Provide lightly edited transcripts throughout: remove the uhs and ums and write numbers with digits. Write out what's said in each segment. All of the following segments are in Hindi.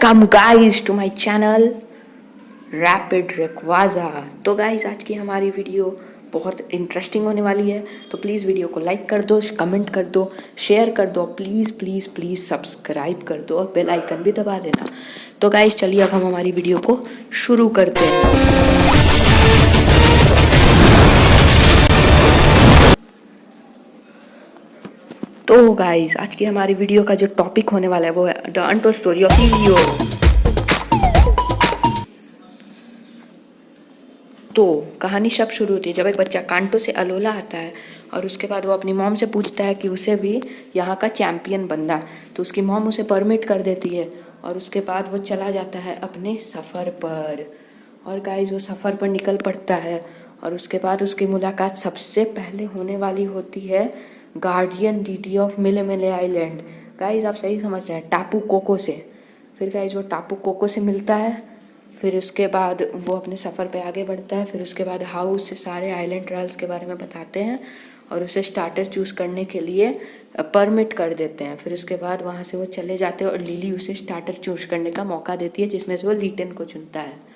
Welcome guys to my channel rapid Rayquaza. तो गाइस आज की हमारी वीडियो बहुत इंटरेस्टिंग होने वाली है, तो प्लीज़ वीडियो को लाइक कर दो, कमेंट कर दो, शेयर कर दो, प्लीज़ प्लीज़ प्लीज़ सब्सक्राइब कर दो और बेल आइकन भी दबा देना। तो गाइस चलिए अब हम हमारी वीडियो को शुरू करते हैं। तो गाइस आज की हमारी वीडियो का जो टॉपिक होने वाला है वो है द अनटोल्ड स्टोरी ऑफ इलियो। तो कहानी शब शुरू होती है जब एक बच्चा कांटो से अलोला आता है और उसके बाद वो अपनी मॉम से पूछता है कि उसे भी यहाँ का चैम्पियन बनना, तो उसकी मॉम उसे परमिट कर देती है और उसके बाद वो चला जाता है अपने सफ़र पर। और गाइस वो सफ़र पर निकल पड़ता है और उसके बाद उसकी मुलाकात सबसे पहले होने वाली होती है गार्डियन डीटी ऑफ मिले मिले आइलैंड। गाइस आप सही समझ रहे हैं, टापू कोको से। फिर गाइस वो टापू कोको से मिलता है, फिर उसके बाद वो अपने सफ़र पे आगे बढ़ता है। फिर उसके बाद हाउस से सारे आइलैंड ट्रायल्स के बारे में बताते हैं और उसे स्टार्टर चूज़ करने के लिए परमिट कर देते हैं। फिर उसके बाद वहाँ से वो चले जाते हैं और लिली उसे स्टार्टर चूज़ करने का मौका देती है, जिसमें से वो लीटन को चुनता है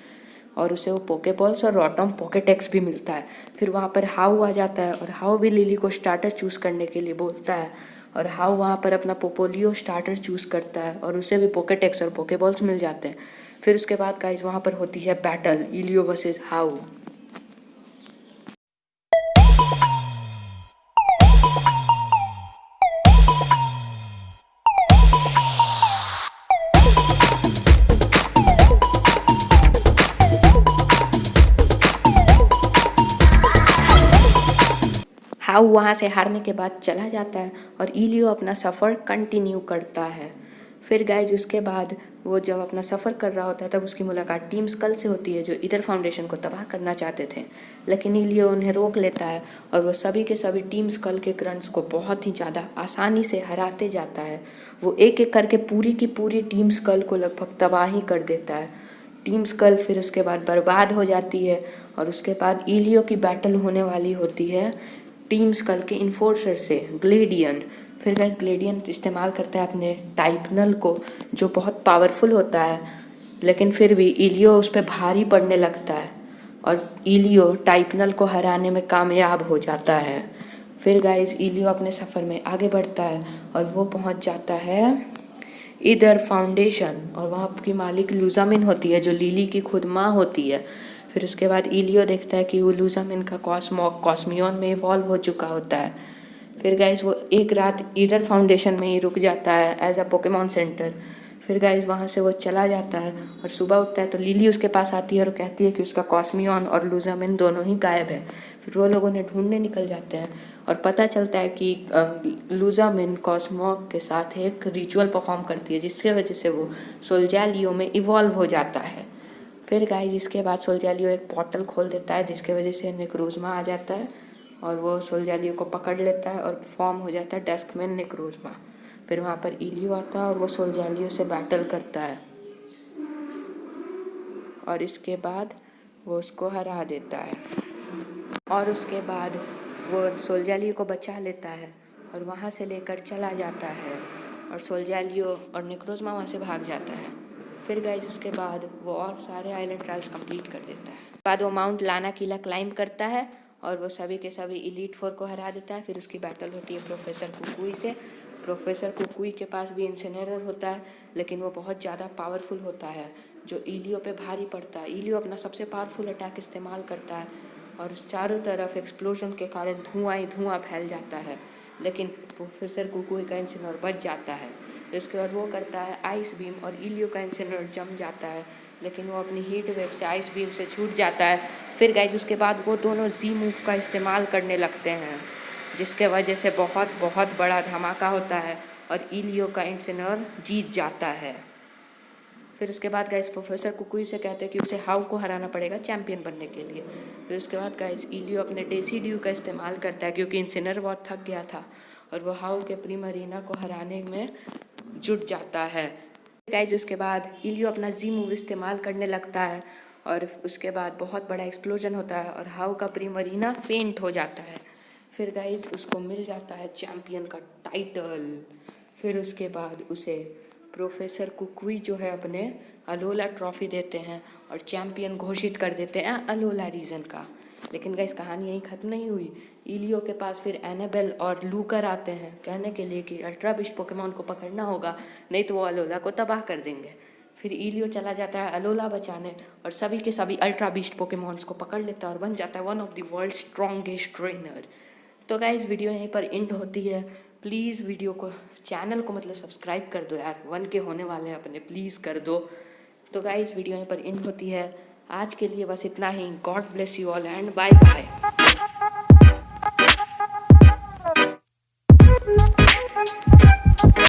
और उसे वो पोकेबॉल्स और रॉटम पॉकेटेक्स भी मिलता है। फिर वहाँ पर हाउ आ जाता है और हाउ भी लिली को स्टार्टर चूज़ करने के लिए बोलता है और हाउ वहाँ पर अपना पोपोलियो स्टार्टर चूज़ करता है और उसे भी पॉकेटेक्स और पोकेबॉल्स मिल जाते हैं। फिर उसके बाद गाइस वहाँ पर होती है बैटल इलियो वर्सेस हाउ। हाउ वहाँ से हारने के बाद चला जाता है और इलियो अपना सफ़र कंटिन्यू करता है। फिर गाइज उसके बाद वो जब अपना सफ़र कर रहा होता है तब उसकी मुलाकात टीम स्कल से होती है, जो ईदर फाउंडेशन को तबाह करना चाहते थे, लेकिन इलियो उन्हें रोक लेता है और वो सभी के सभी टीम स्कल के ग्रंट्स को बहुत ही ज़्यादा आसानी से हराते जाता है। वो एक एक करके पूरी की पूरी टीम स्कल को लगभग तबाह ही कर देता है। टीम स्कल फिर उसके बाद बर्बाद हो जाती है और उसके बाद इलियो की बैटल होने वाली होती है टीम स्कल के इन्फोर्सर से ग्लेडियन। फिर गाइस ग्लेडियन इस्तेमाल करता है अपने टाइपनल को, जो बहुत पावरफुल होता है, लेकिन फिर भी इलियो उस पर भारी पड़ने लगता है और इलियो टाइपनल को हराने में कामयाब हो जाता है। फिर गाइस इलियो अपने सफ़र में आगे बढ़ता है और वो पहुंच जाता है ईदर फाउंडेशन और वहाँ की मालिक लुजामिन होती है, जो लिली की खुद माँ होती है। फिर उसके बाद इलियो देखता है कि वो लुजामिन का कॉस्मियन में इवॉल्व हो चुका होता है। फिर गाइस वो एक रात ईदर फाउंडेशन में ही रुक जाता है एज अ पोकेमॉन सेंटर। फिर गाइस वहाँ से वो चला जाता है और सुबह उठता है तो लिली उसके पास आती है और कहती है कि उसका कॉस्मियन और लुजामिन दोनों ही गायब है। फिर वो लोग उन्हें ढूंढने निकल जाते हैं और पता चलता है कि लुजामिन कॉस्मॉक के साथ एक रिचुअल परफॉर्म करती है, जिसके वजह से वो सोल्जालियो में इवॉल्व हो जाता है। फिर गाइस इसके बाद सोल्जालियो एक पोर्टल खोल देता है, जिसके वजह से नेक्रोज़मा आ जाता है और वो सोल्जालियो को पकड़ लेता है और फॉर्म हो जाता है डस्कमैन नेक्रोज़मा। फिर वहाँ पर इलियो आता है और वो सोल्जालियो से बैटल करता है और इसके बाद वो उसको हरा देता है और उसके बाद वो सोल्जालियो को बचा लेता है और वहाँ से लेकर चला जाता है और सोल्जालियो और नेक्रोज़मा वहाँ से भाग जाता है। फिर गाइस उसके बाद वो और सारे आइलैंड ट्रायल्स कंप्लीट कर देता है। बाद वो माउंट लाना किला क्लाइंब करता है और वो सभी के सभी इलीट फोर को हरा देता है। फिर उसकी बैटल होती है प्रोफेसर कुकुई से। प्रोफेसर कुकुई के पास भी इंसिनेरर होता है, लेकिन वो बहुत ज़्यादा पावरफुल होता है, जो इलियो पे भारी पड़ता है। इलियो अपना सबसे पावरफुल अटैक इस्तेमाल करता है और चारों तरफ एक्सप्लोजन के कारण धुआं ही धुआं फैल जाता है, लेकिन प्रोफेसर कुकुई का इंसिनेरर बच जाता है। इसके बाद वो करता है आइस बीम और इलियो का इंसिनेरर जम जाता है, लेकिन वो अपनी हीट वेव से आइस बीम से छूट जाता है। फिर गाइस उसके बाद वो दोनों जी मूव का इस्तेमाल करने लगते हैं, जिसके वजह से बहुत बहुत बड़ा धमाका होता है और इलियो का इंसिनेरर जीत जाता है। फिर उसके बाद गाइस प्रोफेसर कुकुई से कहते हैं कि उसे हाउ को हराना पड़ेगा चैम्पियन बनने के लिए। फिर उसके बाद गाइस इलियो अपने डेसीड्यू का इस्तेमाल करता है, क्योंकि इंसिनेरर बहुत थक गया था, और वो हाउ के प्रीमरीना को हराने में जुट जाता है। गाइस उसके बाद इलियो अपना जी मूव इस्तेमाल करने लगता है और उसके बाद बहुत बड़ा एक्सप्लोजन होता है और हाउ का प्रीमरीना फेंट हो जाता है। फिर गाइस उसको मिल जाता है चैम्पियन का टाइटल। फिर उसके बाद उसे प्रोफेसर कुकवी जो है अपने अलोला ट्रॉफी देते हैं और चैम्पियन घोषित कर देते हैं अलोला रीजन का। लेकिन गाइस कहानी यहीं ख़त्म नहीं हुई। इलियो के पास फिर एनाबेल और लूकर आते हैं कहने के लिए कि अल्ट्रा बीस्ट पोकेमॉन को पकड़ना होगा, नहीं तो वो अलोला को तबाह कर देंगे। फिर इलियो चला जाता है अलोला बचाने और सभी के सभी अल्ट्रा बीस्ट पोकेमॉन्स को पकड़ लेता है और बन जाता है one of the world strongest trainer. तो गाइस वीडियो यहीं पर एंड होती है। प्लीज़ वीडियो को चैनल को मतलब सब्सक्राइब कर दो यार, 1K होने वाले हैं अपने, प्लीज़ कर दो। तो गाइस वीडियो यहीं पर एंड होती है। आज के लिए बस इतना ही। God bless you all and bye bye.